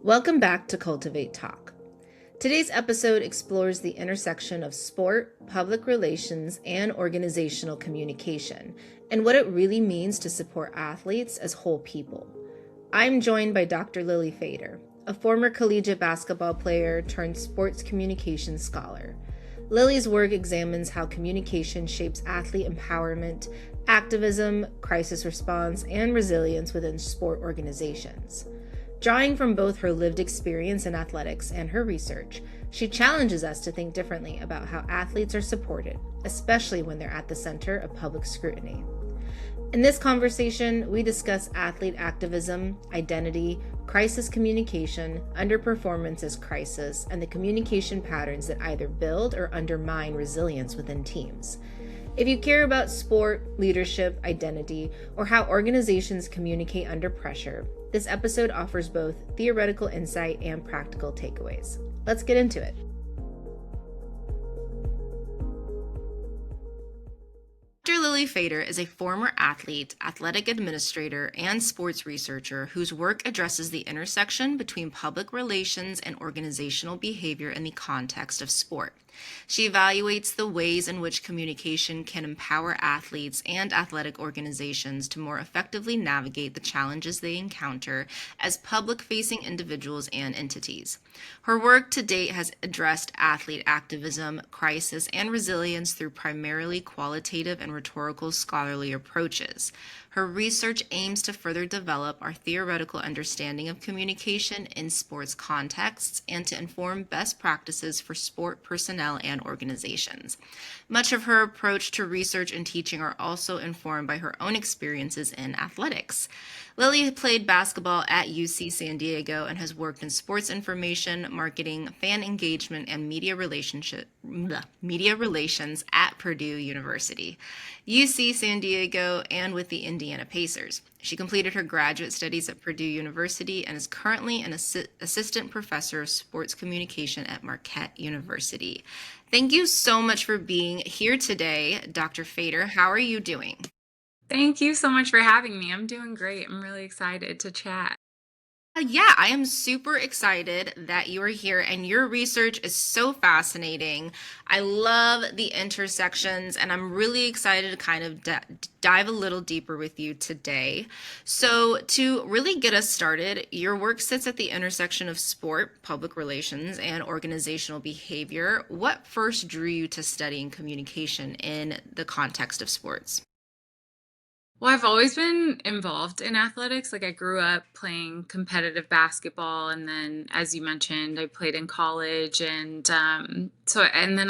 Welcome back to Cultivate Talk. Today's episode explores the intersection of sport, public relations, and organizational communication, and what it really means to support athletes as whole people. I'm joined by Dr. Lilly Feder, a former collegiate basketball player turned sports communication scholar. Lily's work examines how communication shapes athlete empowerment, activism, crisis response, and resilience within sport organizations. Drawing from both her lived experience in athletics and her research, she challenges us to think differently about how athletes are supported, especially when they're at the center of public scrutiny. In this conversation, we discuss athlete activism, identity, crisis communication, underperformance as crisis, and the communication patterns that either build or undermine resilience within teams. If you care about sport, leadership, identity, or how organizations communicate under pressure, this episode offers both theoretical insight and practical takeaways. Let's get into it. Dr. Lilly Feder is a former athlete, athletic administrator, and sports researcher whose work addresses the intersection between public relations and organizational behavior in the context of sport. She evaluates the ways in which communication can empower athletes and athletic organizations to more effectively navigate the challenges they encounter as public-facing individuals and entities. Her work to date has addressed athlete activism, crisis, and resilience through primarily qualitative and rhetorical scholarly approaches. Her research aims to further develop our theoretical understanding of communication in sports contexts and to inform best practices for sport personnel and organizations. Much of her approach to research and teaching are also informed by her own experiences in athletics. Lilly played basketball at UC San Diego and has worked in sports information, marketing, fan engagement, and media relations at Purdue University, UC San Diego, and with the Indiana Pacers. She completed her graduate studies at Purdue University and is currently an assistant professor of sports communication at Marquette University. Thank you so much for being here today, Dr. Feder. How are you doing? Thank you so much for having me. I'm doing great. I'm really excited to chat. Yeah, I am super excited that you are here, and your research is so fascinating. I love the intersections, and I'm really excited to kind of dive a little deeper with you today. So, to really get us started, your work sits at the intersection of sport, public relations, and organizational behavior. What first drew you to studying communication in the context of sports? Well, I've always been involved in athletics. Like I grew up playing competitive basketball, and then, as you mentioned, I played in college, and then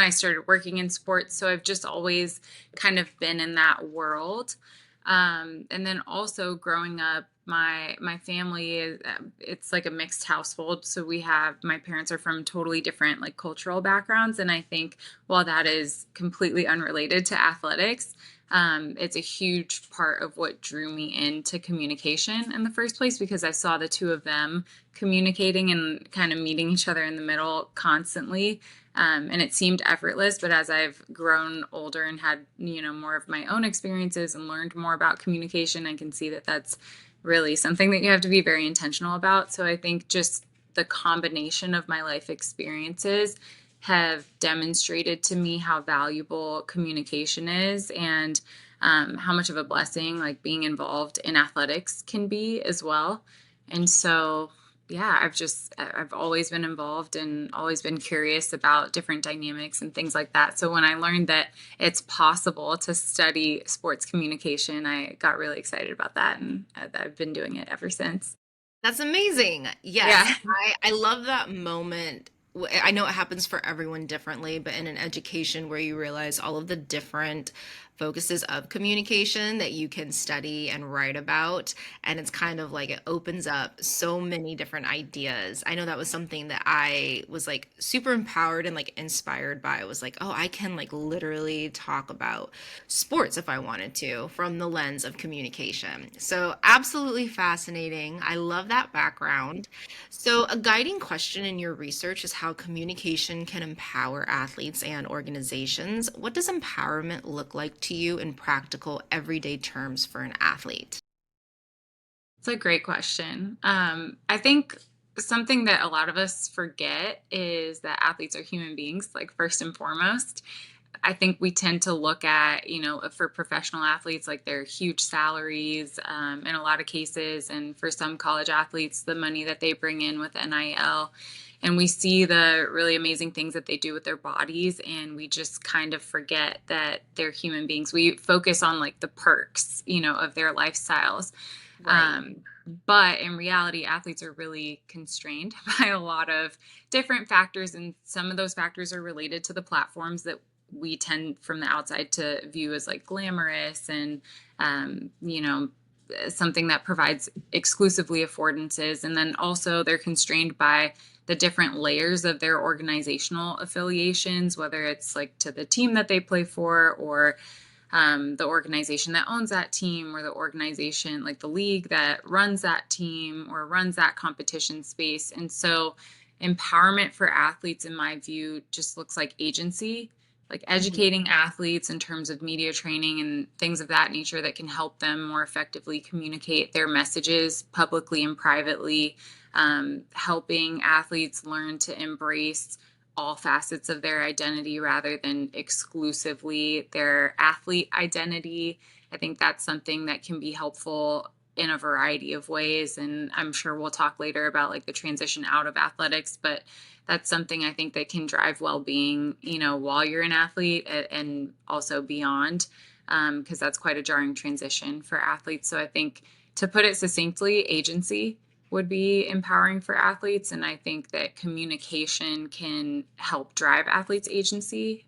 I started working in sports. So I've just always kind of been in that world. And then also growing up, my family is it's like a mixed household. So we have my parents are from totally different like cultural backgrounds, and I think while that is completely unrelated to athletics, it's a huge part of what drew me into communication in the first place because I saw the two of them communicating and kind of meeting each other in the middle constantly. And it seemed effortless, but as I've grown older and had, more of my own experiences and learned more about communication, I can see that that's really something that you have to be very intentional about. So I think just the combination of my life experiences have demonstrated to me how valuable communication is and how much of a blessing like being involved in athletics can be as well. And so, yeah, I've always been involved and always been curious about different dynamics and things like that. So when I learned that it's possible to study sports communication, I got really excited about that, and I've been doing it ever since. That's amazing. Yes, Yeah. I love that moment. I know it happens for everyone differently, but in an education where you realize all of the different focuses of communication that you can study and write about, and it's kind of like it opens up so many different ideas. I know that was something that I was like super empowered and like inspired by. I was like, oh, I can like literally talk about sports if I wanted to from the lens of communication. So, absolutely fascinating. I love that background. So, a guiding question in your research is how communication can empower athletes and organizations. What does empowerment look like to you in practical, everyday terms for an athlete? It's a great question. I think something that a lot of us forget is that athletes are human beings, like first and foremost. I think we tend to look at, for professional athletes, like their huge salaries in a lot of cases. And for some college athletes, the money that they bring in with NIL. And we see the really amazing things that they do with their bodies. And we just kind of forget that they're human beings. We focus on like the perks, of their lifestyles. Right. Um, but in reality, athletes are really constrained by a lot of different factors. And some of those factors are related to the platforms that we tend from the outside to view as like glamorous and, something that provides exclusively affordances. And then also they're constrained by the different layers of their organizational affiliations, whether it's like to the team that they play for or the organization that owns that team or the organization like the league that runs that team or runs that competition space. And so empowerment for athletes, in my view, just looks like agency, like Mhm. educating athletes in terms of media training and things of that nature that can help them more effectively communicate their messages publicly and privately, helping athletes learn to embrace all facets of their identity rather than exclusively their athlete identity. I think that's something that can be helpful in a variety of ways. And I'm sure we'll talk later about like the transition out of athletics, but that's something I think that can drive well-being, while you're an athlete and also beyond, because that's quite a jarring transition for athletes. So I think to put it succinctly, agency would be empowering for athletes. And I think that communication can help drive athletes' agency,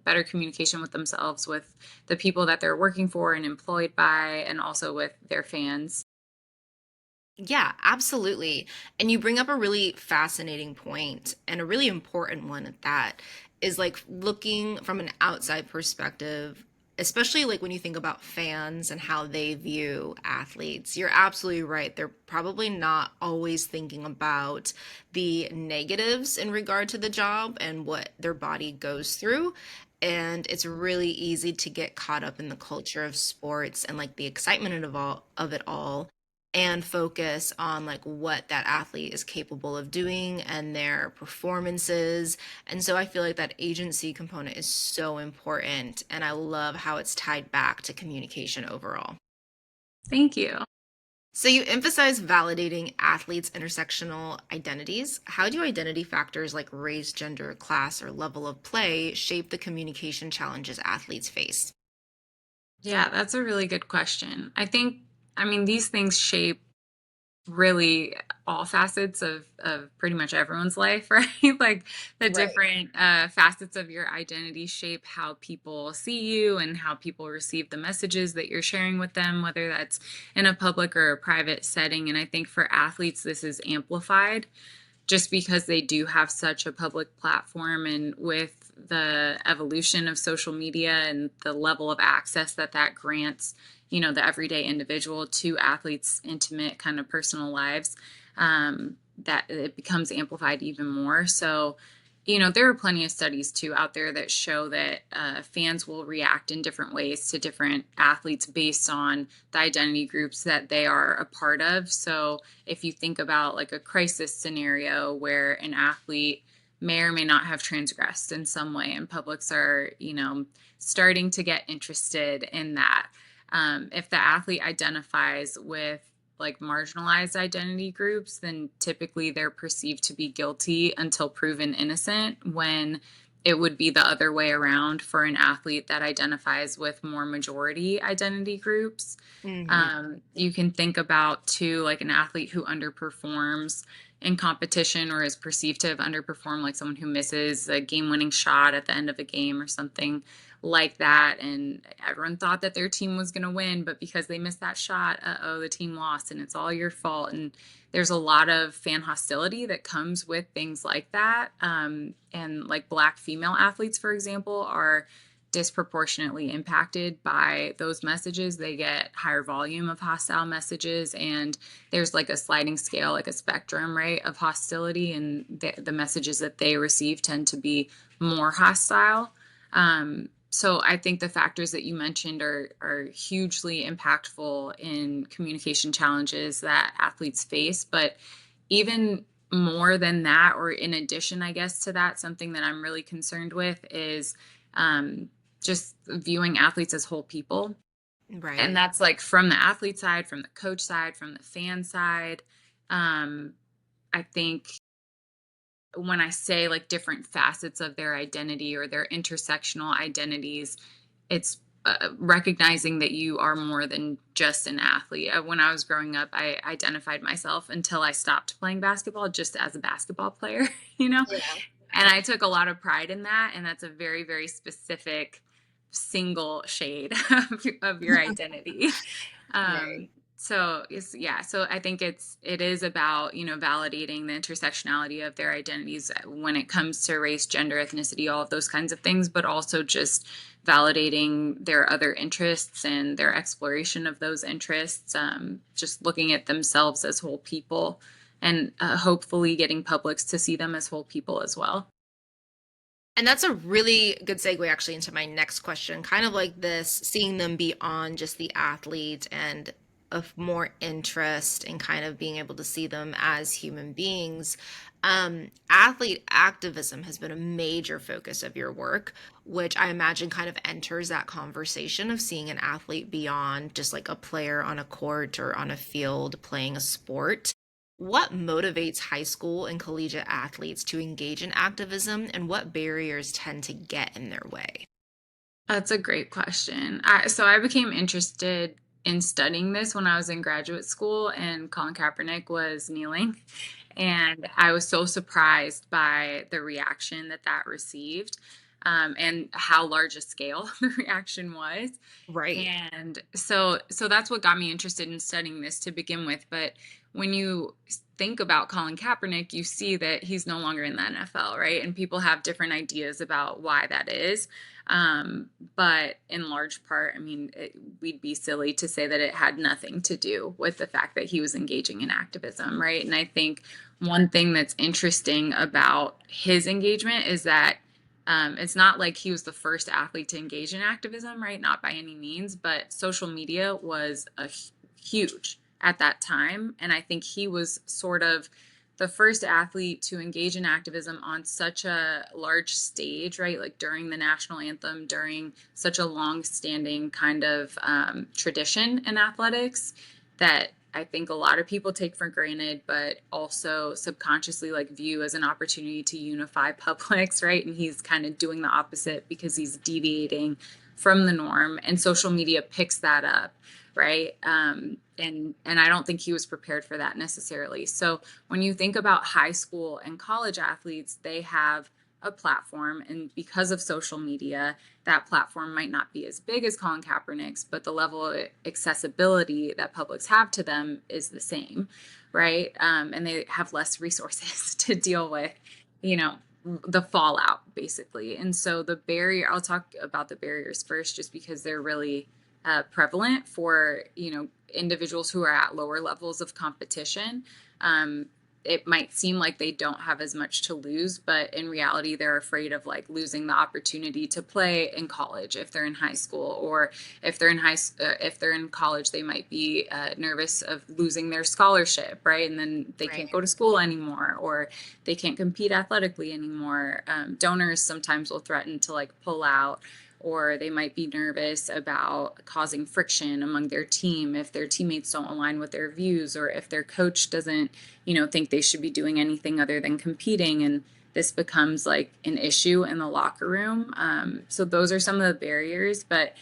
better communication with themselves, with the people that they're working for and employed by, and also with their fans. Yeah, absolutely. And you bring up a really fascinating point and a really important one at that is like looking from an outside perspective, especially like when you think about fans and how they view athletes. You're absolutely right. They're probably not always thinking about the negatives in regard to the job and what their body goes through. And it's really easy to get caught up in the culture of sports and like the excitement of it all and focus on like what that athlete is capable of doing and their performances. And so I feel like that agency component is so important and I love how it's tied back to communication overall. Thank you. So you emphasize validating athletes' intersectional identities. How do identity factors like race, gender, class, or level of play shape the communication challenges athletes face? Yeah, that's a really good question. I mean, these things shape really all facets of pretty much everyone's life, right? Like the Right. different facets of your identity shape how people see you and how people receive the messages that you're sharing with them, whether that's in a public or a private setting. And I think for athletes this is amplified just because they do have such a public platform, and with the evolution of social media and the level of access that that grants, the everyday individual to athletes intimate kind of personal lives, that it becomes amplified even more. So there are plenty of studies too out there that show that fans will react in different ways to different athletes based on the identity groups that they are a part of. So if you think about like a crisis scenario where an athlete may or may not have transgressed in some way and publics are, starting to get interested in that. If the athlete identifies with like marginalized identity groups, then typically they're perceived to be guilty until proven innocent, when it would be the other way around for an athlete that identifies with more majority identity groups. Hmm. You can think about too, like an athlete who underperforms in competition or is perceived to have underperformed, like someone who misses a game winning shot at the end of a game or something like that. And everyone thought that their team was going to win, but because they missed that shot, oh, the team lost and it's all your fault. And there's a lot of fan hostility that comes with things like that. And like Black female athletes, for example, are disproportionately impacted by those messages. They get higher volume of hostile messages, and there's like a sliding scale, like a spectrum, right, of hostility, and the messages that they receive tend to be more hostile. So I think the factors that you mentioned are hugely impactful in communication challenges that athletes face. But even more than that, or in addition, I guess, to that, something that I'm really concerned with is um, just viewing athletes as whole people. And Right. that's like from the athlete side, from the coach side, from the fan side. Um, I think when I say like different facets of their identity or their intersectional identities, it's recognizing that you are more than just an athlete. When I was growing up, I identified myself until I stopped playing basketball just as a basketball player, you know? Yeah. And I took a lot of pride in that. And that's a very, very specific single shade of your identity. Right. Um, so yeah, so I think it is about, validating the intersectionality of their identities when it comes to race, gender, ethnicity, all of those kinds of things, but also just validating their other interests and their exploration of those interests, just looking at themselves as whole people, and hopefully getting publics to see them as whole people as well. And that's a really good segue actually into my next question. Kind of like this, seeing them beyond just the athlete and of more interest in kind of being able to see them as human beings. Athlete activism has been a major focus of your work, which I imagine kind of enters that conversation of seeing an athlete beyond just like a player on a court or on a field playing a sport. What motivates high school and collegiate athletes to engage in activism, and what barriers tend to get in their way? That's a great question. So I became interested in studying this when I was in graduate school, and Colin Kaepernick was kneeling. And I was so surprised by the reaction that received, and how large a scale the reaction was. Right. And so that's what got me interested in studying this to begin with. But when you think about Colin Kaepernick, you see that he's no longer in the NFL, right? And people have different ideas about why that is. But in large part, I mean, we'd be silly to say that it had nothing to do with the fact that he was engaging in activism, right? And I think one thing that's interesting about his engagement is that it's not like he was the first athlete to engage in activism, right? Not by any means, but social media was huge at that time. And I think he was sort of the first athlete to engage in activism on such a large stage, right? Like during the national anthem, during such a long standing kind of tradition in athletics that I think a lot of people take for granted, but also subconsciously like view as an opportunity to unify publics, right? And he's kind of doing the opposite because he's deviating from the norm, and social media picks that up, right? And I don't think he was prepared for that necessarily. So when you think about high school and college athletes, they have a platform, and because of social media, that platform might not be as big as Colin Kaepernick's, but the level of accessibility that publics have to them is the same, right? And they have less resources to deal with, you know, the fallout basically. And so the barrier, I'll talk about the barriers first, just because they're really prevalent for, individuals who are at lower levels of competition. Um, it might seem like they don't have as much to lose, but in reality, they're afraid of like losing the opportunity to play in college if they're in high school, or if they're if they're in college, they might be nervous of losing their scholarship, right? And then they Right. can't go to school anymore, or they can't compete athletically anymore. Donors sometimes will threaten to like pull out, or they might be nervous about causing friction among their team if their teammates don't align with their views, or if their coach doesn't, think they should be doing anything other than competing. And this becomes like an issue in the locker room. So those are some of the barriers, but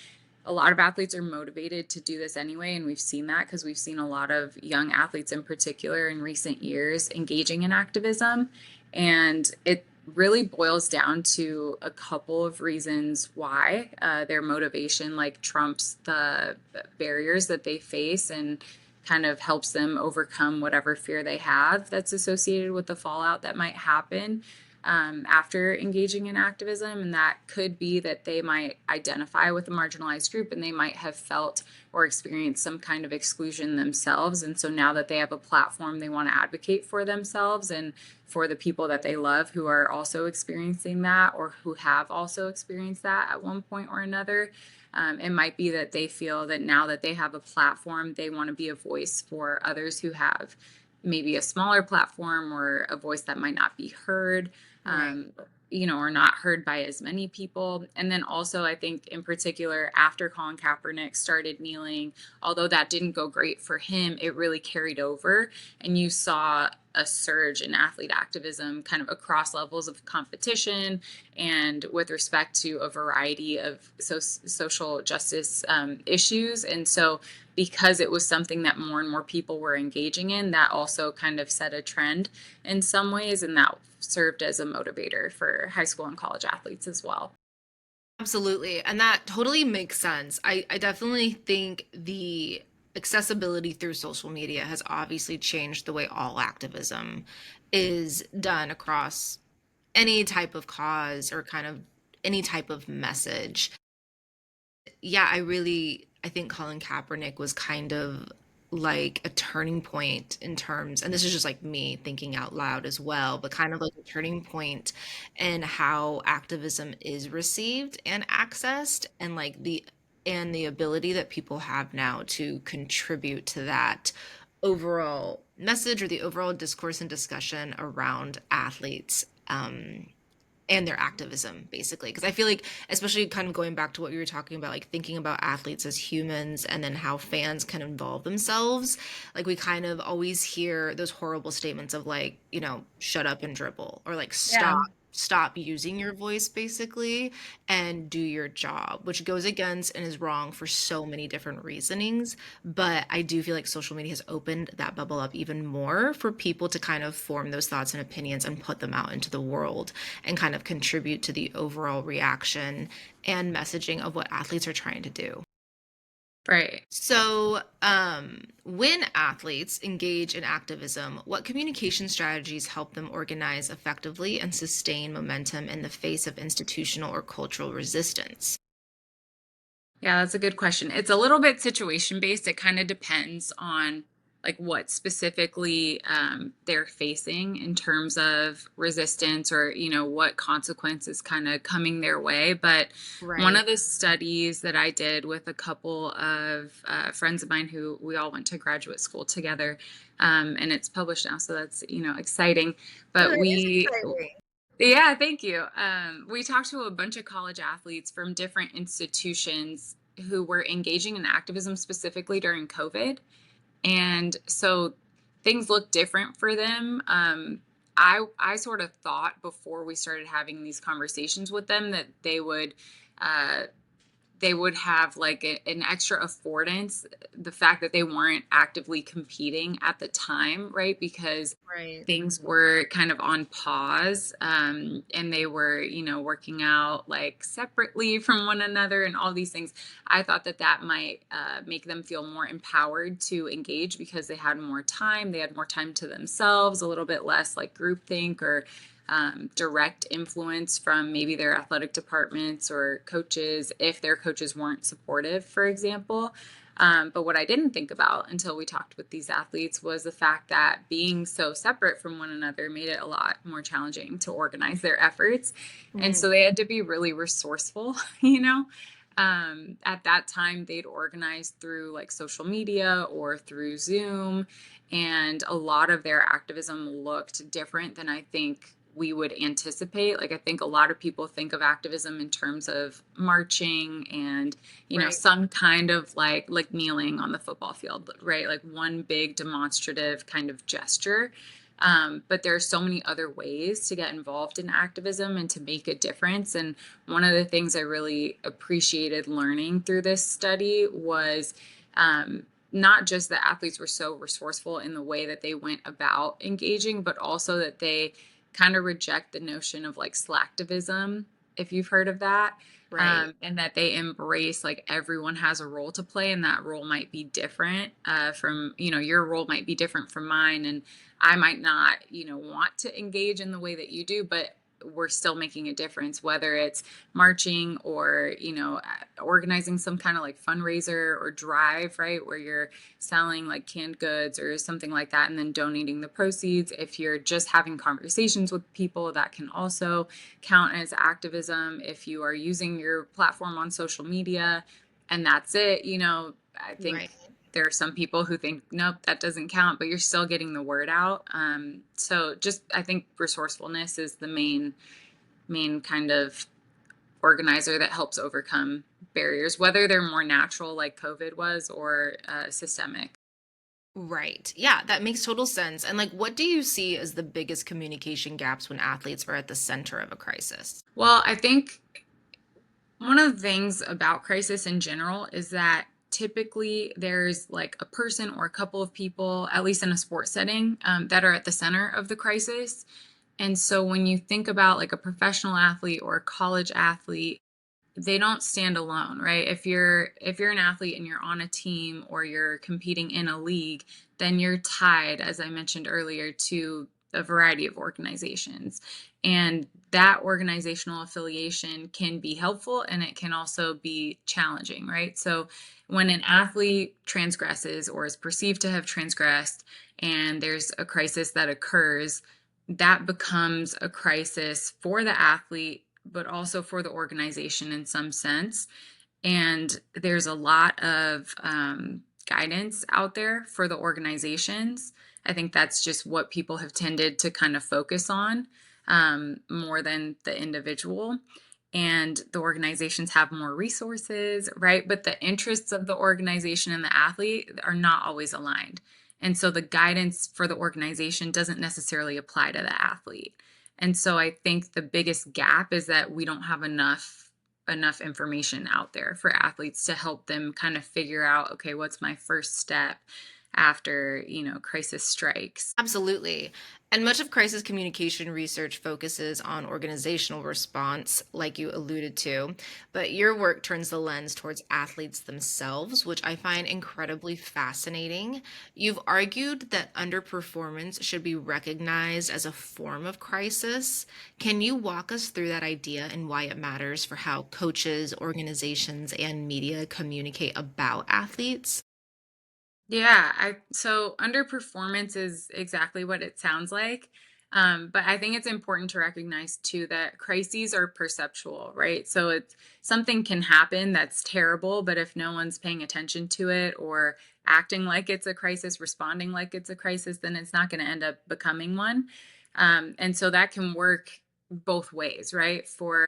a lot of athletes are motivated to do this anyway. And we've seen that because we've seen a lot of young athletes in particular in recent years engaging in activism. And it really boils down to a couple of reasons why their motivation like trumps the barriers that they face, and kind of helps them overcome whatever fear they have that's associated with the fallout that might happen after engaging in activism. And that could be that they might identify with a marginalized group, and they might have felt or experienced some kind of exclusion themselves. And so now that they have a platform, they want to advocate for themselves and for the people that they love who are also experiencing that, or who have also experienced that at one point or another. It might be that they feel that now that they have a platform, they want to be a voice for others who have, maybe a smaller platform or a voice that might not be heard, Right. um, or not heard by as many people. And then also, I think in particular, after Colin Kaepernick started kneeling, although that didn't go great for him, it really carried over. And you saw a surge in athlete activism kind of across levels of competition and with respect to a variety of social justice issues. And so, because it was something that more and more people were engaging in, that also kind of set a trend in some ways. And that served as a motivator for high school and college athletes as well. Absolutely. And that totally makes sense. I definitely think the accessibility through social media has obviously changed the way all activism is done across any type of cause or kind of any type of message. Yeah, I think Colin Kaepernick was kind of like a turning point in terms, and this is just like me thinking out loud as well, but kind of like a turning point in how activism is received and accessed, and like the ability that people have now to contribute to that overall message or the overall discourse and discussion around athletes. And their activism basically, because I feel like, especially kind of going back to what you were talking about, like thinking about athletes as humans and then how fans can involve themselves, like we kind of always hear those horrible statements of like, shut up and dribble, or like Yeah. stop using your voice basically and do your job, which goes against and is wrong for so many different reasonings. But I do feel like social media has opened that bubble up even more for people to kind of form those thoughts and opinions and put them out into the world and kind of contribute to the overall reaction and messaging of what athletes are trying to do. Right. So, when athletes engage in activism, what communication strategies help them organize effectively and sustain momentum in the face of institutional or cultural resistance? Yeah, that's a good question. It's a little bit situation based. It kind of depends on like what specifically they're facing in terms of resistance, or what consequences kind of coming their way. But one Right. of the studies that I did with a couple of friends of mine who we all went to graduate school together, and it's published now, so that's exciting. Oh, But that is we exciting. Yeah, thank you. We talked to a bunch of college athletes from different institutions who were engaging in activism specifically during COVID. And so things look different for them. I sort of thought before we started having these conversations with them that uh, they would have like an extra affordance, the fact that they weren't actively competing at the time, right? Because Right. things were kind of on pause, and they were working out like separately from one another and all these things. I thought that that might make them feel more empowered to engage because they had more time, they had more time to themselves, a little bit less like groupthink or direct influence from maybe their athletic departments or coaches if their coaches weren't supportive, for example. But what I didn't think about until we talked with these athletes was the fact that being so separate from one another made it a lot more challenging to organize their efforts. And Mm. so they had to be really resourceful, you know. At that time, they'd organize through like social media or through Zoom, and a lot of their activism looked different than I think we would anticipate. Like, I think a lot of people think of activism in terms of marching and, Right. some kind of like kneeling on the football field, right? Like one big demonstrative kind of gesture. But there are so many other ways to get involved in activism and to make a difference. And one of the things I really appreciated learning through this study was not just that athletes were so resourceful in the way that they went about engaging, but also that they kind of reject the notion of like slacktivism, if you've heard of that. Right. And that they embrace like everyone has a role to play, and that role might be different from your role might be different from mine, and I might not want to engage in the way that you do, but we're still making a difference, whether it's marching or organizing some kind of like fundraiser or drive, right, where you're selling like canned goods or something like that and then donating the proceeds. If you're just having conversations with people, that can also count as activism. If you are using your platform on social media and that's it, I Right. think there are some people who think, nope, that doesn't count, but you're still getting the word out. So just, I think resourcefulness is the main kind of organizer that helps overcome barriers, whether they're more natural like COVID was or systemic. Right. Yeah, that makes total sense. And like, what do you see as the biggest communication gaps when athletes are at the center of a crisis? Well, I think one of the things about crisis in general is that typically there's like a person or a couple of people, at least in a sports setting, that are at the center of the crisis. And so when you think about like a professional athlete or a college athlete, they don't stand alone, right? If you're an athlete and you're on a team or you're competing in a league, then you're tied, as I mentioned earlier, to a variety of organizations. And that organizational affiliation can be helpful and it can also be challenging, right? So when an athlete transgresses or is perceived to have transgressed and there's a crisis that occurs, that becomes a crisis for the athlete but also for the organization in some sense. And there's a lot of guidance out there for the organizations. I think that's just what people have tended to kind of focus on more than the individual. And the organizations have more resources, right? But the interests of the organization and the athlete are not always aligned. And so the guidance for the organization doesn't necessarily apply to the athlete. And so I think the biggest gap is that we don't have enough information out there for athletes to help them kind of figure out, okay, what's my first step after, crisis strikes. Absolutely. And much of crisis communication research focuses on organizational response, like you alluded to, but your work turns the lens towards athletes themselves, which I find incredibly fascinating. You've argued that underperformance should be recognized as a form of crisis. Can you walk us through that idea and why it matters for how coaches, organizations, and media communicate about athletes? Yeah, so underperformance is exactly what it sounds like. But I think it's important to recognize too that crises are perceptual, right? So it's something can happen that's terrible, but if no one's paying attention to it or acting like it's a crisis, responding like it's a crisis, then it's not going to end up becoming one. And so that can work both ways, right? For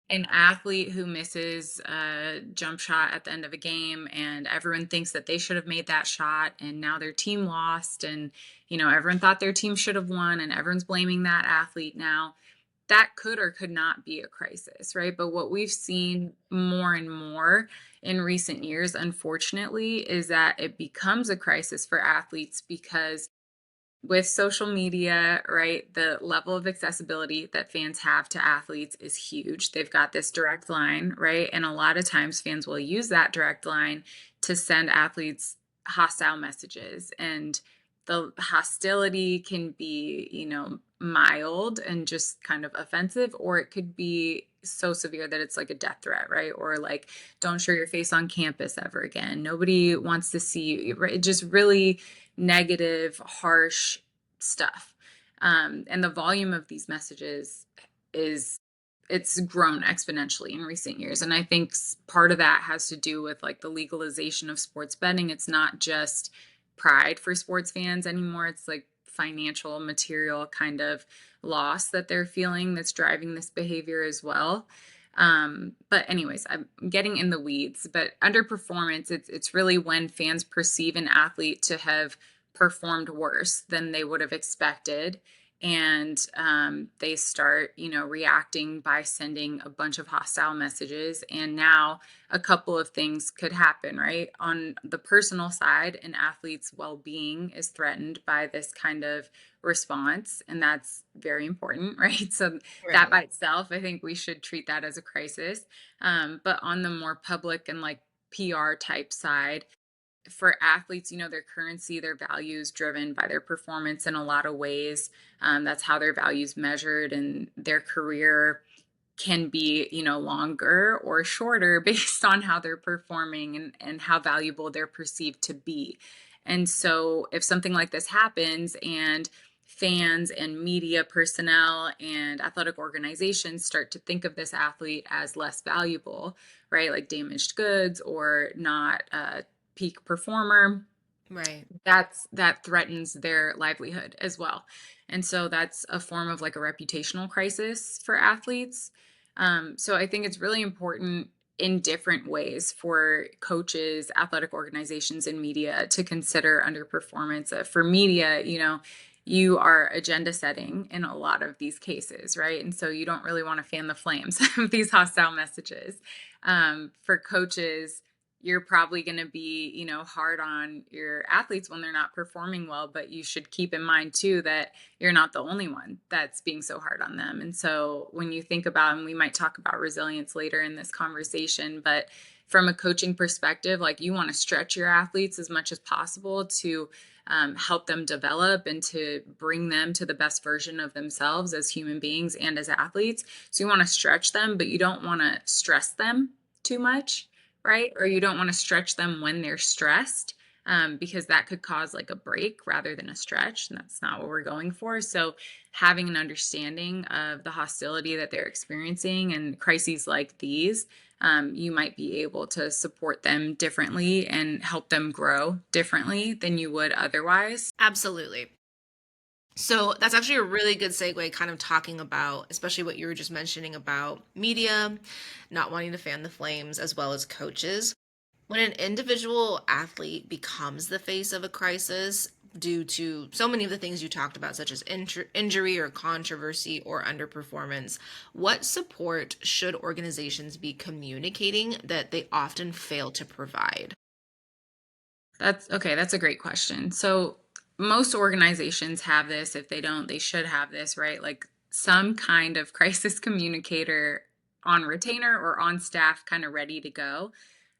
an athlete who misses a jump shot at the end of a game and everyone thinks that they should have made that shot and now their team lost and everyone thought their team should have won and everyone's blaming that athlete now, that could or could not be a crisis, right? But what we've seen more and more in recent years, unfortunately, is that it becomes a crisis for athletes because with social media, right, the level of accessibility that fans have to athletes is huge. They've got this direct line, right? And a lot of times fans will use that direct line to send athletes hostile messages. And the hostility can be, mild and just kind of offensive, or it could be so severe that it's like a death threat, right? Or like, don't show your face on campus ever again. Nobody wants to see you, right? Just really negative, harsh stuff. And the volume of these messages is it's grown exponentially in recent years. And I think part of that has to do with like the legalization of sports betting. It's not just pride for sports fans anymore. It's like financial, material kind of loss that they're feeling that's driving this behavior as well. But anyways, I'm getting in the weeds, but underperformance, it's really when fans perceive an athlete to have performed worse than they would have expected. And they start, reacting by sending a bunch of hostile messages. And now a couple of things could happen, right? On the personal side, an athlete's well being is threatened by this kind of response. And that's very important, right? So that Right. by itself, I think we should treat that as a crisis. But on the more public and like PR type side, for athletes, their currency, their values driven by their performance in a lot of ways. That's how their values measured, and their career can be, longer or shorter based on how they're performing and how valuable they're perceived to be. And so if something like this happens and fans and media personnel and athletic organizations start to think of this athlete as less valuable, right? Like damaged goods or not a peak performer, Right. that threatens their livelihood as well. And so that's a form of like a reputational crisis for athletes. So I think it's really important in different ways for coaches, athletic organizations, and media to consider underperformance. For media, you are agenda setting in a lot of these cases, right? And so you don't really want to fan the flames of these hostile messages. For coaches, you're probably going to be, hard on your athletes when they're not performing well, but you should keep in mind too that you're not the only one that's being so hard on them. And so when you think about, and we might talk about resilience later in this conversation, but from a coaching perspective, like you want to stretch your athletes as much as possible to help them develop and to bring them to the best version of themselves as human beings and as athletes. So you want to stretch them, but you don't want to stress them too much, right? Or you don't want to stretch them when they're stressed, because that could cause like a break rather than a stretch. And that's not what we're going for. So having an understanding of the hostility that they're experiencing and crises like these, you might be able to support them differently and help them grow differently than you would otherwise. Absolutely. So that's actually a really good segue, kind of talking about, especially what you were just mentioning about media, not wanting to fan the flames, as well as coaches. When an individual athlete becomes the face of a crisis due to so many of the things you talked about, such as injury or controversy or underperformance, what support should organizations be communicating that they often fail to provide? That's okay. That's a great question. So, most organizations have this. If they don't, they should have this, right? Like some kind of crisis communicator on retainer or on staff, kind of ready to go.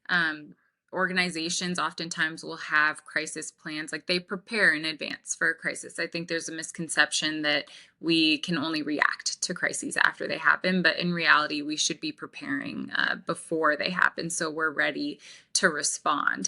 Um, Organizations oftentimes will have crisis plans, like they prepare in advance for a crisis. I think there's a misconception that we can only react to crises after they happen, but in reality, we should be preparing before they happen so we're ready to respond.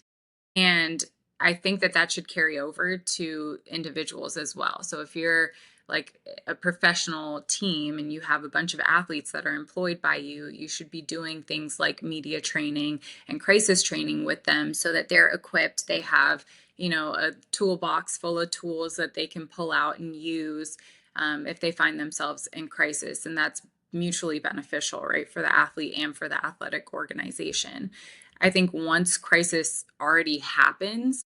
And I think that that should carry over to individuals as well. So if you're like a professional team and you have a bunch of athletes that are employed by you, you should be doing things like media training and crisis training with them so that they're equipped. They have, a toolbox full of tools that they can pull out and use if they find themselves in crisis. And that's mutually beneficial, right, for the athlete and for the athletic organization. I think once crisis already happens,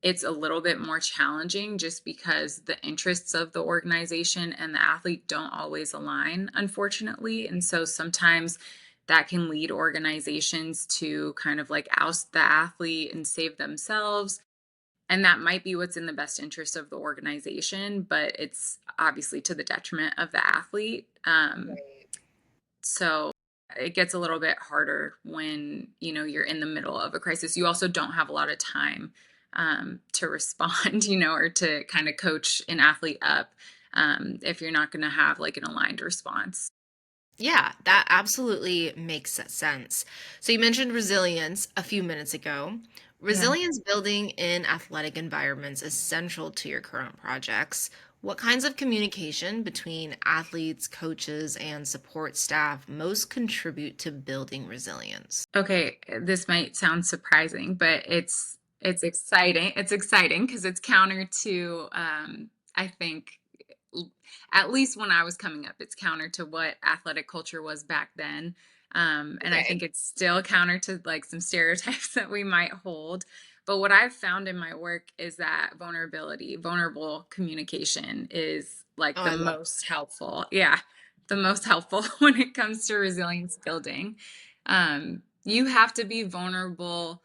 it's a little bit more challenging just because the interests of the organization and the athlete don't always align, unfortunately. And so sometimes that can lead organizations to kind of like oust the athlete and save themselves. And that might be what's in the best interest of the organization, but it's obviously to the detriment of the athlete. So it gets a little bit harder when, you're in the middle of a crisis. You also don't have a lot of time to respond, or to kind of coach an athlete up if you're not going to have like an aligned response. Yeah, that absolutely makes sense. So you mentioned resilience a few minutes ago. Yeah. Resilience building in athletic environments is central to your current projects. What kinds of communication between athletes, coaches, and support staff most contribute to building resilience? Okay, this might sound surprising, but it's exciting. It's exciting because it's counter to I think l- at least when I was coming up, it's counter to what athletic culture was back then. And I Okay. think it's still counter to like some stereotypes that we might hold. But what I've found in my work is that vulnerable communication is like Oh, the I love most helpful. Yeah, the most helpful when it comes to resilience building. You have to be vulnerable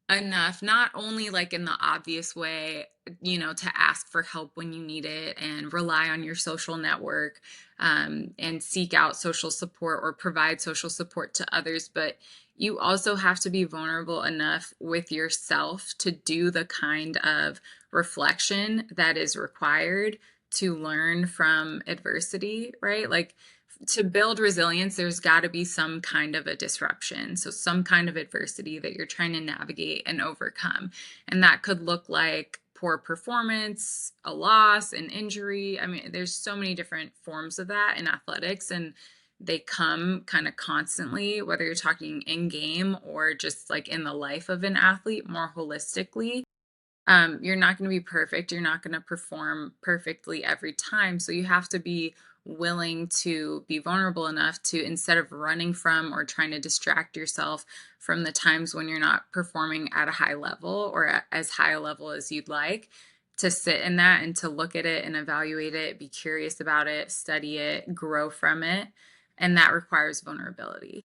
enough, not only like in the obvious way, to ask for help when you need it and rely on your social network, and seek out social support or provide social support to others, but you also have to be vulnerable enough with yourself to do the kind of reflection that is required to learn from adversity, right? Like to build resilience, there's got to be some kind of a disruption. So, some kind of adversity that you're trying to navigate and overcome. And that could look like poor performance, a loss, an injury. I mean, there's so many different forms of that in athletics, and they come kind of constantly, whether you're talking in game or just like in the life of an athlete more holistically. You're not going to be perfect. You're not going to perform perfectly every time. So you have to be willing to be vulnerable enough to, instead of running from or trying to distract yourself from the times when you're not performing at a high level or at as high a level as you'd like, to sit in that and to look at it and evaluate it, be curious about it, study it, grow from it. And that requires vulnerability.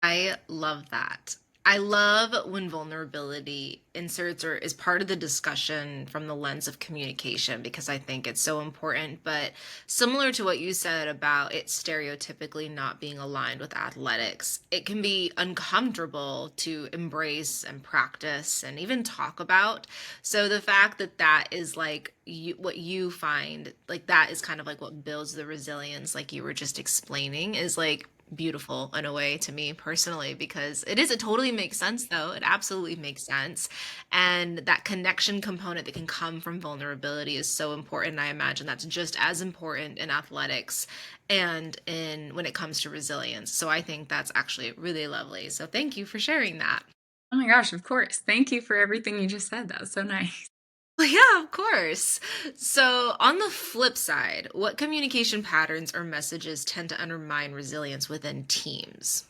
I love that. I love when vulnerability inserts or is part of the discussion from the lens of communication because I think it's so important. But similar to what you said about it stereotypically not being aligned with athletics, it can be uncomfortable to embrace and practice and even talk about. So the fact that that is like what you find, like that is kind of like what builds the resilience, like you were just explaining, is like beautiful in a way to me personally because it totally makes sense though. It absolutely makes sense. And that connection component that can come from vulnerability is so important. I imagine that's just as important in athletics and in when it comes to resilience. So I think that's actually really lovely. So thank you for sharing that. Oh my gosh, of course. Thank you for everything you just said. That was so nice. Well, yeah, of course. So, on the flip side, what communication patterns or messages tend to undermine resilience within teams?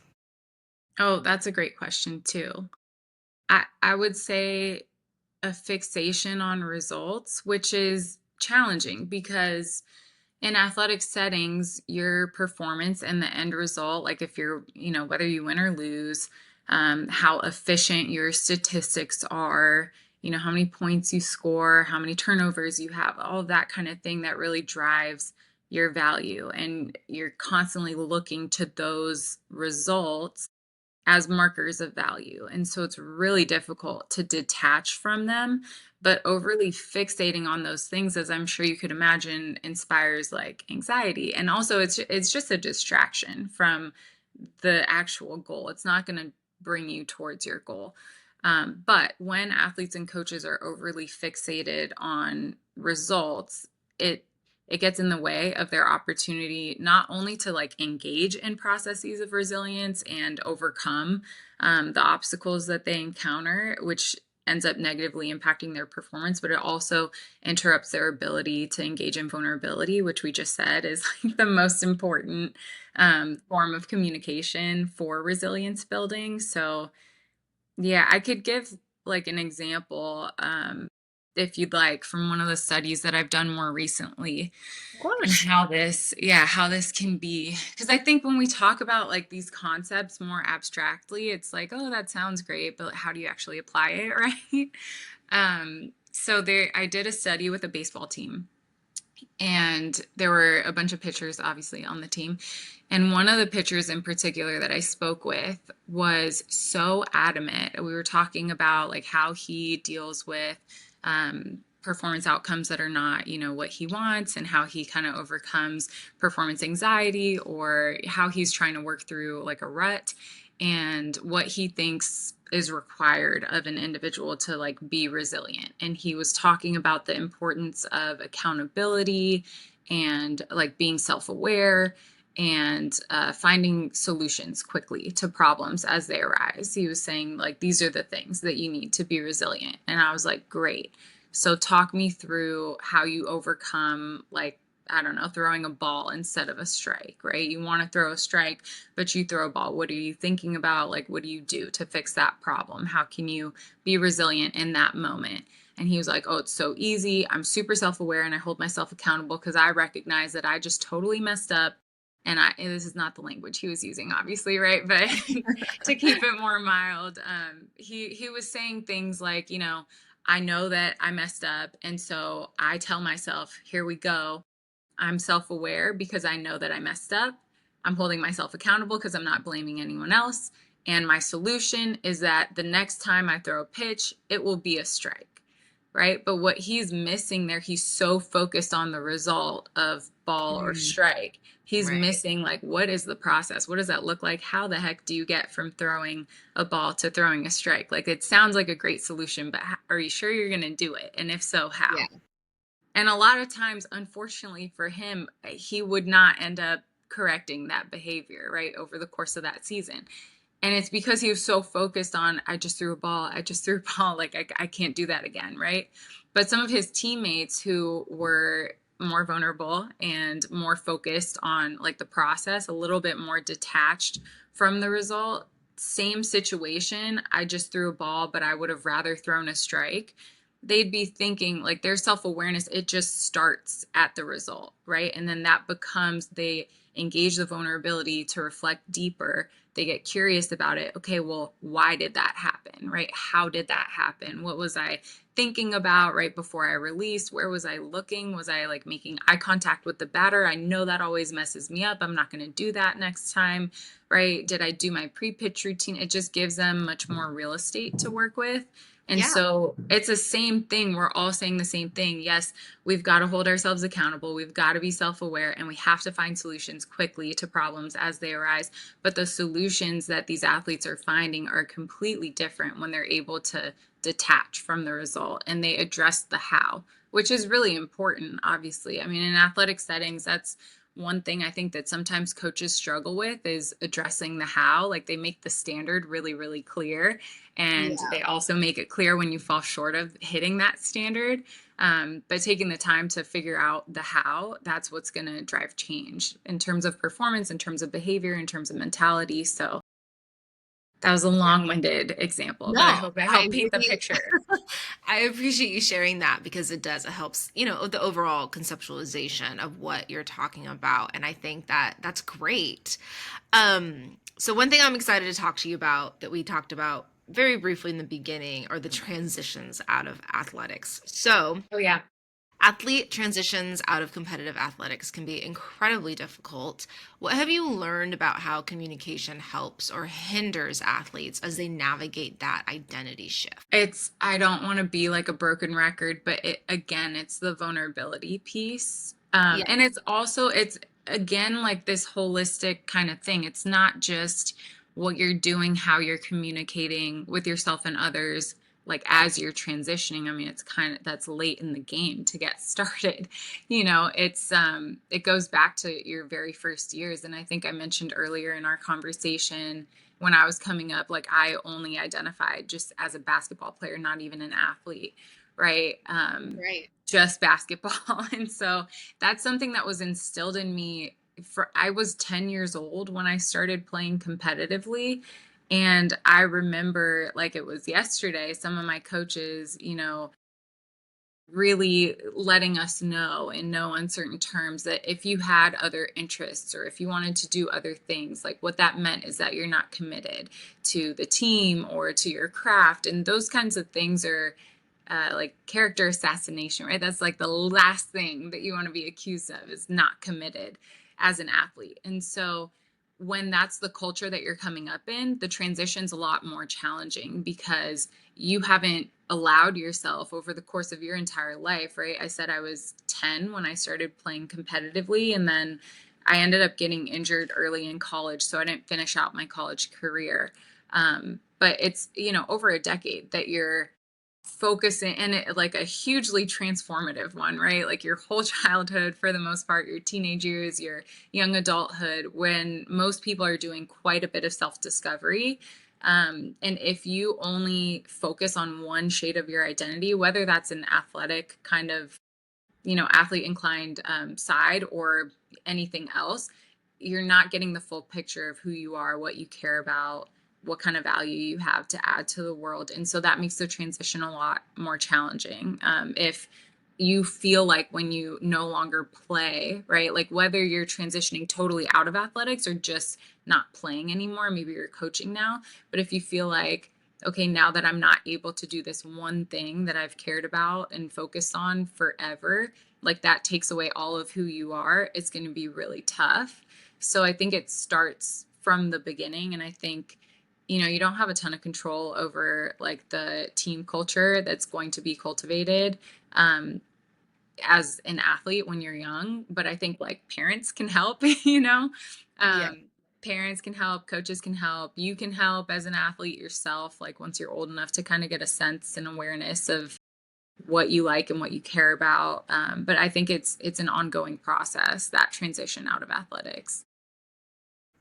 Oh, that's a great question too. I would say a fixation on results, which is challenging because in athletic settings, your performance and the end result, like if you're, whether you win or lose, how efficient your statistics are, how many points you score, how many turnovers you have, all of that kind of thing that really drives your value. And you're constantly looking to those results as markers of value. And so it's really difficult to detach from them, but overly fixating on those things, as I'm sure you could imagine, inspires like anxiety. And also it's just a distraction from the actual goal. It's not going to bring you towards your goal. But when athletes and coaches are overly fixated on results, it it gets in the way of their opportunity not only to like engage in processes of resilience and overcome the obstacles that they encounter, which ends up negatively impacting their performance, but it also interrupts their ability to engage in vulnerability, which we just said is like the most important form of communication for resilience building. So, yeah, I could give like an example, if you'd like, from one of the studies that I've done more recently, Of and course. how this can be, because I think when we talk about like these concepts more abstractly, it's like, oh, that sounds great, but how do you actually apply it, right? So there, I did a study with a baseball team, and there were a bunch of pitchers obviously on the team, and one of the pitchers in particular that I spoke with was so adamant. We were talking about like how he deals with performance outcomes that are not, what he wants, and how he kind of overcomes performance anxiety, or how he's trying to work through like a rut, and what he thinks is required of an individual to like be resilient. And he was talking about the importance of accountability and like being self-aware and finding solutions quickly to problems as they arise. He was saying like these are the things that you need to be resilient. And I was like, great. So talk me through how you overcome, like, I don't know, throwing a ball instead of a strike, right? You want to throw a strike, but you throw a ball. What are you thinking about? Like, what do you do to fix that problem? How can you be resilient in that moment? And he was like, oh, it's so easy. I'm super self aware and I hold myself accountable because I recognize that I just totally messed up. And this is not the language he was using, obviously, right? But to keep it more mild, he was saying things like, I know that I messed up. And so I tell myself, here we go. I'm self aware because I know that I messed up. I'm holding myself accountable because I'm not blaming anyone else. And my solution is that the next time I throw a pitch, it will be a strike, right? But what he's missing there, he's so focused on the result of ball or Mm, strike. He's right. missing, like, what is the process? What does that look like? How the heck do you get from throwing a ball to throwing a strike? Like, it sounds like a great solution, but are you sure you're going to do it? And if so, how? Yeah. And a lot of times, unfortunately for him, he would not end up correcting that behavior, right, over the course of that season. And it's because he was so focused on, I just threw a ball, I just threw a ball, like I can't do that again, right? But some of his teammates who were more vulnerable and more focused on like the process, a little bit more detached from the result, same situation, I just threw a ball, but I would have rather thrown a strike. They'd be thinking like their self awareness, it just starts at the result, right? And then that becomes, they engage the vulnerability to reflect deeper. They get curious about it. Okay, well, why did that happen, right? How did that happen? What was I thinking about right before I released? Where was I looking? Was I like making eye contact with the batter? I know that always messes me up. I'm not going to do that next time, right? Did I do my pre-pitch routine? It just gives them much more real estate to work with. And Yeah. so it's the same thing. We're all saying the same thing. Yes, we've got to hold ourselves accountable. We've got to be self-aware, and we have to find solutions quickly to problems as they arise. But the solutions that these athletes are finding are completely different when they're able to detach from the result and they address the how, which is really important, obviously. I mean, in athletic settings, that's one thing I think that sometimes coaches struggle with is addressing the how. Like they make the standard really, really clear. And Yeah. they also make it clear when you fall short of hitting that standard. But taking the time to figure out the how, that's what's going to drive change in terms of performance, in terms of behavior, in terms of mentality. So that was a long-winded example, but I No, hope I I helped paint the really picture. I appreciate you sharing that because it does. It helps, the overall conceptualization of what you're talking about. And I think that that's great. So one thing I'm excited to talk to you about that we talked about very briefly in the beginning are the transitions out of athletics. So Oh, yeah. athlete transitions out of competitive athletics can be incredibly difficult. What have you learned about how communication helps or hinders athletes as they navigate that identity shift? I don't want to be like a broken record, but again, it's the vulnerability piece. Yeah. And it's again like this holistic kind of thing. It's not just what you're doing, how you're communicating with yourself and others, like as you're transitioning. I mean, it's kind of that's late in the game to get started. It goes back to your very first years. And I think I mentioned earlier in our conversation when I was coming up, like I only identified just as a basketball player, not even an athlete, right? Right. Just basketball. And so that's something that was instilled in me I was 10 years old when I started playing competitively. And I remember like it was yesterday, some of my coaches, really letting us know in no uncertain terms that if you had other interests or if you wanted to do other things, like what that meant is that you're not committed to the team or to your craft. And those kinds of things are like character assassination, right? That's like the last thing that you want to be accused of is not committed as an athlete. And so when that's the culture that you're coming up in, the transition's a lot more challenging because you haven't allowed yourself over the course of your entire life, right? I said I was 10 when I started playing competitively, and then I ended up getting injured early in college, so I didn't finish out my college career. But it's, over a decade that you're focusing and it like a hugely transformative one, right? Like your whole childhood for the most part, your teenage years, your young adulthood, when most people are doing quite a bit of self-discovery. And if you only focus on one shade of your identity, whether that's an athletic kind of, athlete inclined side or anything else, you're not getting the full picture of who you are, what you care about, what kind of value you have to add to the world. And so that makes the transition a lot more challenging. If you feel like when you no longer play, right? Like whether you're transitioning totally out of athletics or just not playing anymore, maybe you're coaching now. But if you feel like, okay, now that I'm not able to do this one thing that I've cared about and focused on forever, like that takes away all of who you are, it's going to be really tough. So I think it starts from the beginning. And I think, you don't have a ton of control over like the team culture that's going to be cultivated um, as an athlete when you're young. But I think like parents can help, Yeah. um, parents can help, coaches can help, you can help as an athlete yourself, like once you're old enough to kind of get a sense and awareness of what you like and what you care about. But I think it's an ongoing process, that transition out of athletics.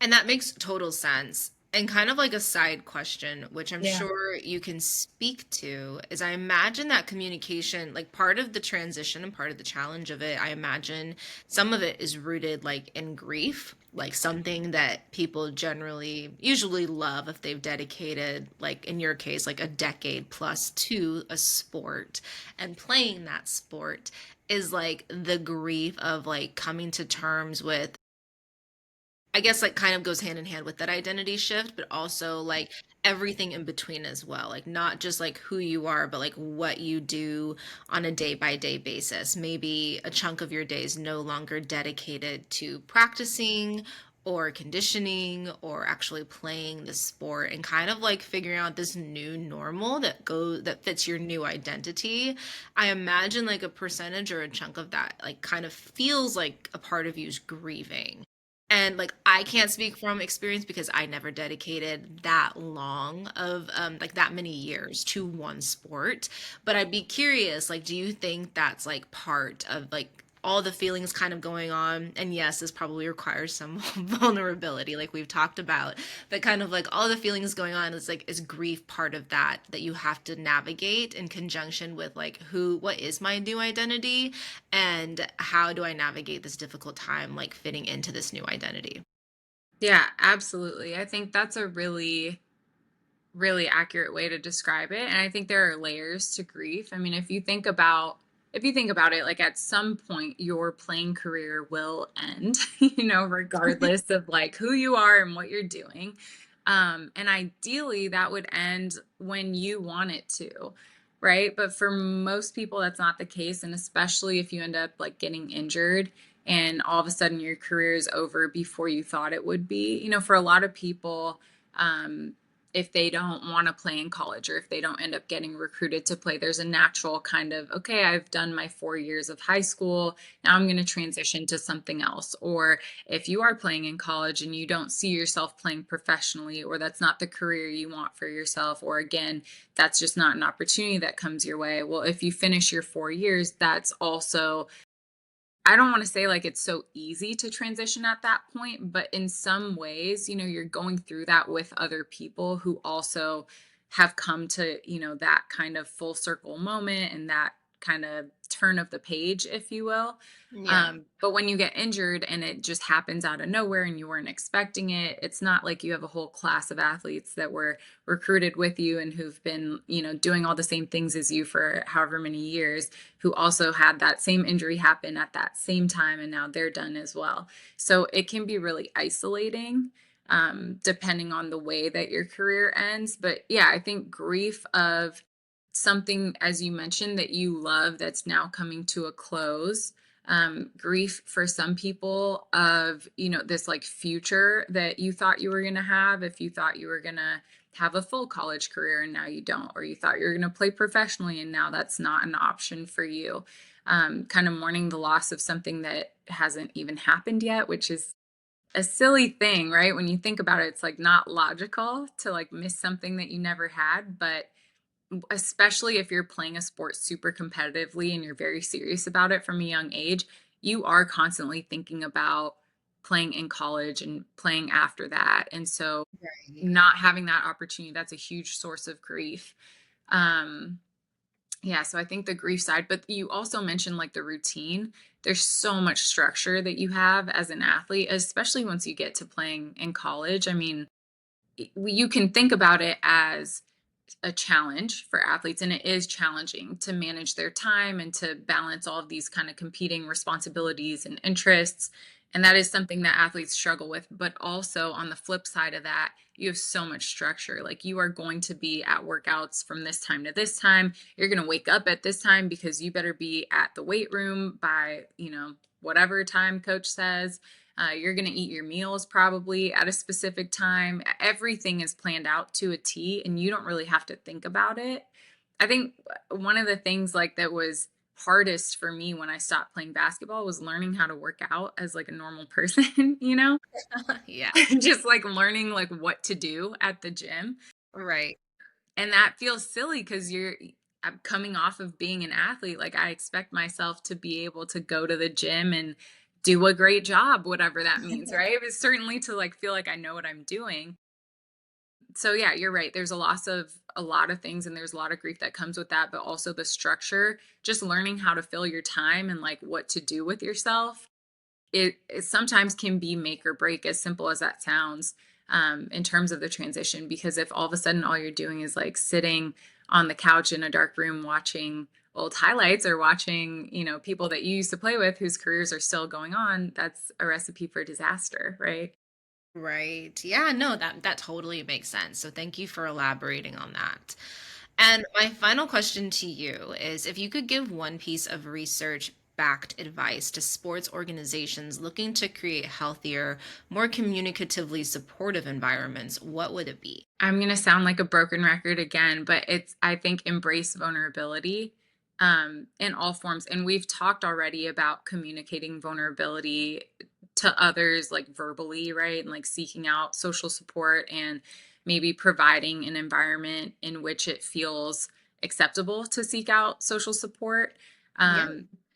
And that makes total sense. And kind of like a side question, which I'm Yeah. sure you can speak to, is I imagine that communication, like part of the transition and part of the challenge of it, I imagine some of it is rooted like in grief, like something that people generally usually love if they've dedicated, like in your case, like a decade plus to a sport and playing that sport is like the grief of like coming to terms with, I guess, like kind of goes hand in hand with that identity shift, but also like everything in between as well. Like not just like who you are, but like what you do on a day by day basis. Maybe a chunk of your day is no longer dedicated to practicing or conditioning or actually playing the sport, and kind of like figuring out this new normal that fits your new identity. I imagine like a percentage or a chunk of that like kind of feels like a part of you's grieving. And like I can't speak from experience because I never dedicated that long of like that many years to one sport. But I'd be curious, like, do you think that's like part of like all the feelings kind of going on? And yes, this probably requires some vulnerability, like we've talked about, but kind of like all the feelings going on is like is grief part of that you have to navigate in conjunction with like what is my new identity and how do I navigate this difficult time like fitting into this new identity? Yeah, absolutely. I think that's a really accurate way to describe it. And I think there are layers to grief. I mean, if you think about it, like at some point your playing career will end, regardless of like who you are and what you're doing. And ideally that would end when you want it to, right? But for most people that's not the case. And especially if you end up like getting injured and all of a sudden your career is over before you thought it would be. For a lot of people, if they don't want to play in college or if they don't end up getting recruited to play, there's a natural kind of, okay, I've done my 4 years of high school. Now I'm going to transition to something else. Or if you are playing in college and you don't see yourself playing professionally, or that's not the career you want for yourself, or again, that's just not an opportunity that comes your way. Well, if you finish your 4 years, that's also, I don't want to say like it's so easy to transition at that point, but in some ways, you're going through that with other people who also have come to, that kind of full circle moment and that kind of turn of the page, if you will. Yeah. But when you get injured and it just happens out of nowhere and you weren't expecting it, it's not like you have a whole class of athletes that were recruited with you and who've been, doing all the same things as you for however many years, who also had that same injury happen at that same time and now they're done as well. So it can be really isolating, depending on the way that your career ends. But yeah, I think grief of something, as you mentioned, that you love that's now coming to a close. Grief for some people of, this like future that you thought you were going to have, if you thought you were going to have a full college career and now you don't, or you thought you were going to play professionally and now that's not an option for you. Kind of mourning the loss of something that hasn't even happened yet, which is a silly thing, right? When you think about it, it's like not logical to like miss something that you never had, but especially if you're playing a sport super competitively and you're very serious about it from a young age, you are constantly thinking about playing in college and playing after that. And so Right. not having that opportunity, that's a huge source of grief. Um, yeah, so I think the grief side, but you also mentioned like the routine. There's so much structure that you have as an athlete, especially once you get to playing in college. I mean, you can think about it as a challenge for athletes, and it is challenging to manage their time and to balance all of these kind of competing responsibilities and interests, and that is something that athletes struggle with. But also on the flip side of that, you have so much structure. Like you are going to be at workouts from this time to this time, you're going to wake up at this time because you better be at the weight room by whatever time coach says. You're going to eat your meals probably at a specific time. Everything is planned out to a T, and you don't really have to think about it. I think one of the things like that was hardest for me when I stopped playing basketball was learning how to work out as like a normal person, Yeah. just like learning like what to do at the gym. Right. And that feels silly because I'm coming off of being an athlete. Like I expect myself to be able to go to the gym and do a great job, whatever that means, right? But certainly to like feel like I know what I'm doing. So yeah, you're right. There's a lot of things and there's a lot of grief that comes with that, but also the structure, just learning how to fill your time and like what to do with yourself. It sometimes can be make or break, as simple as that sounds, in terms of the transition. Because if all of a sudden all you're doing is like sitting on the couch in a dark room watching old highlights or watching, people that you used to play with whose careers are still going on, that's a recipe for disaster, right? Right. Yeah, no, that totally makes sense. So thank you for elaborating on that. And my final question to you is if you could give one piece of research backed advice to sports organizations looking to create healthier, more communicatively supportive environments, what would it be? I'm going to sound like a broken record again, but I think, embrace vulnerability in all forms. And we've talked already about communicating vulnerability to others, like verbally, right? And like seeking out social support and maybe providing an environment in which it feels acceptable to seek out social support. Yeah.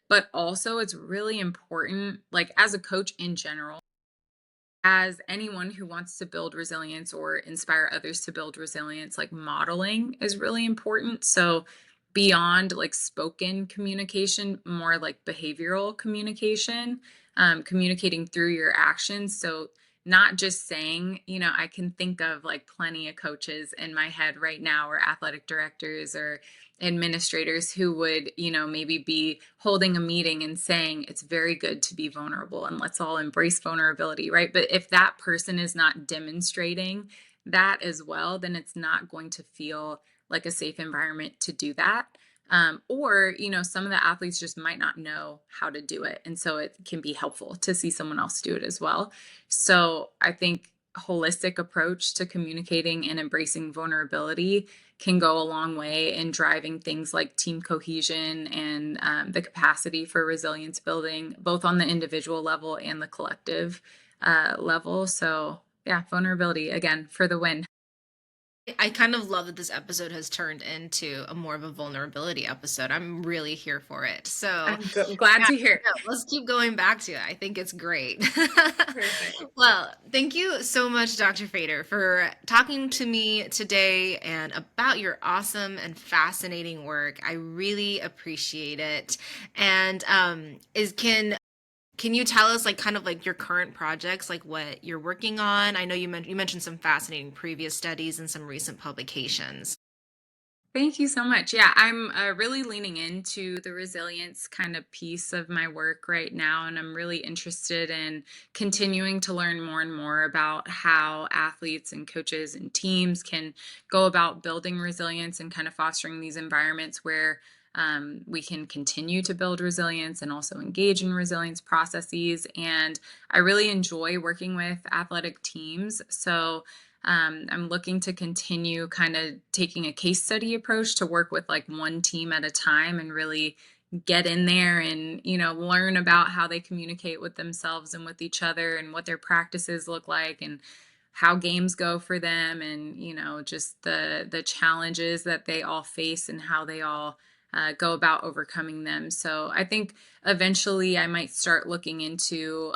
But also, it's really important, like as a coach in general, as anyone who wants to build resilience or inspire others to build resilience, like modeling is really important. So, beyond like spoken communication, more like behavioral communication, communicating through your actions. So, not just saying, I can think of like plenty of coaches in my head right now, or athletic directors or administrators who would, maybe be holding a meeting and saying it's very good to be vulnerable and let's all embrace vulnerability, right? But if that person is not demonstrating that as well, then it's not going to feel like a safe environment to do that. Or, some of the athletes just might not know how to do it. And so it can be helpful to see someone else do it as well. So I think holistic approach to communicating and embracing vulnerability can go a long way in driving things like team cohesion and the capacity for resilience building, both on the individual level and the collective level. So, yeah, vulnerability again for the win. I kind of love that this episode has turned into a more of a vulnerability episode. I'm really here for it. So, Glad yeah, to hear. no, let's keep going back to it. I think it's great. Perfect. Well, thank you so much, Dr. Fader, for talking to me today and about your awesome and fascinating work. I really appreciate it. And is can you tell us like kind of like your current projects, like what you're working on? I know you mentioned some fascinating previous studies and some recent publications. Thank you so much. Yeah, I'm really leaning into the resilience kind of piece of my work right now. And I'm really interested in continuing to learn more and more about how athletes and coaches and teams can go about building resilience and kind of fostering these environments where we can continue to build resilience and also engage in resilience processes. And I really enjoy working with athletic teams. So, I'm looking to continue kind of taking a case study approach to work with like one team at a time and really get in there and, learn about how they communicate with themselves and with each other and what their practices look like and how games go for them and, just the challenges that they all face and how they all go about overcoming them. So I think eventually I might start looking into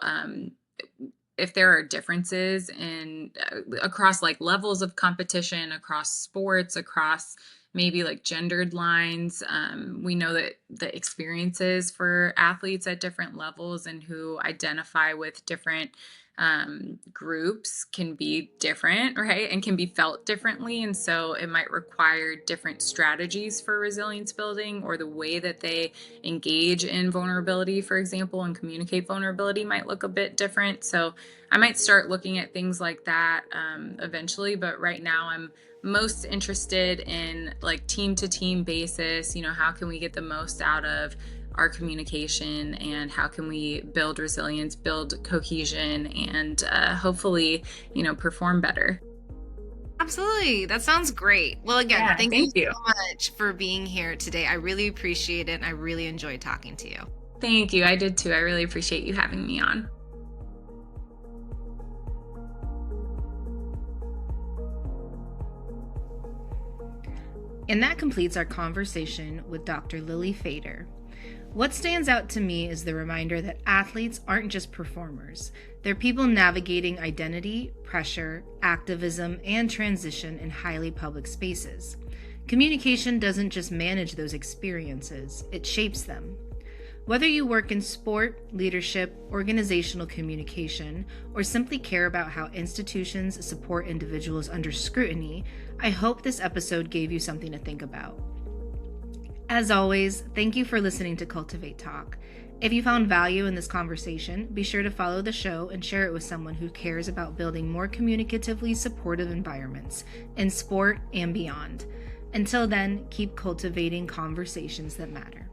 if there are differences in across like levels of competition, across sports, across maybe like gendered lines. We know that the experiences for athletes at different levels and who identify with different groups can be different, right? And can be felt differently. And so it might require different strategies for resilience building, or the way that they engage in vulnerability, for example, and communicate vulnerability might look a bit different. So I might start looking at things like that eventually. But right now, I'm most interested in like team to team basis. How can we get the most out of our communication, and how can we build resilience, build cohesion, and hopefully, perform better. Absolutely. That sounds great. Well, again, Yeah, thank you thank you. so much for being here today. I really appreciate it. And I really enjoyed talking to you. Thank you. I did too. I really appreciate you having me on. And that completes our conversation with Dr. Lilly Feder. What stands out to me is the reminder that athletes aren't just performers. They're people navigating identity, pressure, activism, and transition in highly public spaces. Communication doesn't just manage those experiences, it shapes them. Whether you work in sport, leadership, organizational communication, or simply care about how institutions support individuals under scrutiny, I hope this episode gave you something to think about. As always, thank you for listening to Cultivate Talk. If you found value in this conversation, be sure to follow the show and share it with someone who cares about building more communicatively supportive environments in sport and beyond. Until then, keep cultivating conversations that matter.